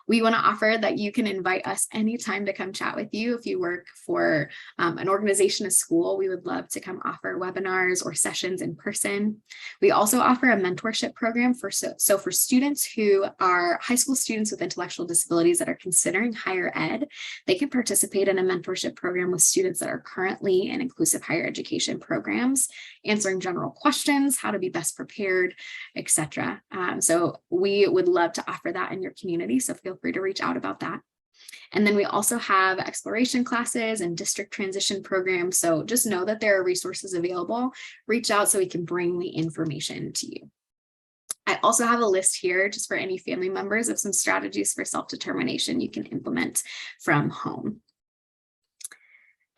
We want to offer that you can invite us anytime to come chat with you. If you work for an organization, a school, we would love to come offer webinars or sessions in person. We also offer a mentorship program for students who are high school students with intellectual disabilities that are considering higher ed. They can participate in a mentorship program with students that are currently in inclusive higher education programs, answering general questions, how to be best prepared, etc. So we would love to offer that in your community. So feel free to reach out about that. And then we also have exploration classes and district transition programs. So just know that there are resources available. Reach out so we can bring the information to you. I also have a list here just for any family members of some strategies for self-determination you can implement from home.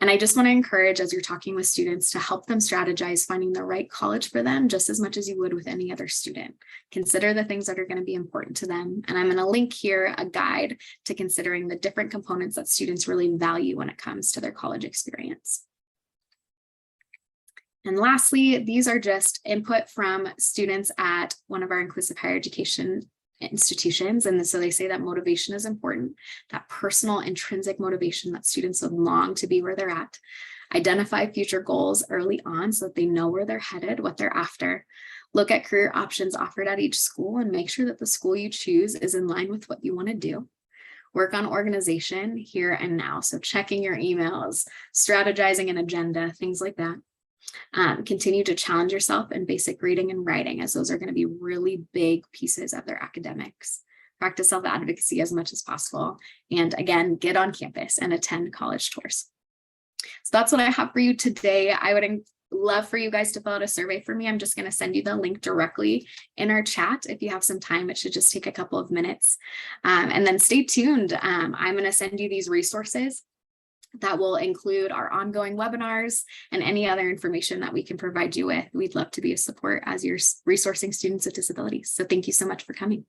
And I just want to encourage, as you're talking with students, to help them strategize finding the right college for them just as much as you would with any other student. Consider the things that are going to be important to them. And I'm going to link here a guide to considering the different components that students really value when it comes to their college experience. And lastly, these are just input from students at one of our inclusive higher education institutions. And so they say that motivation is important, that personal intrinsic motivation that students would long to be where they're at. Identify future goals early on so that they know where they're headed, what they're after. Look at career options offered at each school and make sure that the school you choose is in line with what you want to do. Work on organization here and now. So checking your emails, strategizing an agenda, things like that. Continue to challenge yourself in basic reading and writing, as those are going to be really big pieces of their academics. Practice self-advocacy as much as possible. And again, get on campus and attend college tours. So that's what I have for you today. I would love for you guys to fill out a survey for me. I'm just going to send you the link directly in our chat. If you have some time, it should just take a couple of minutes. And then stay tuned. I'm going to send you these resources that will include our ongoing webinars and any other information that we can provide you with. We'd love to be a support as you're resourcing students with disabilities. So thank you so much for coming.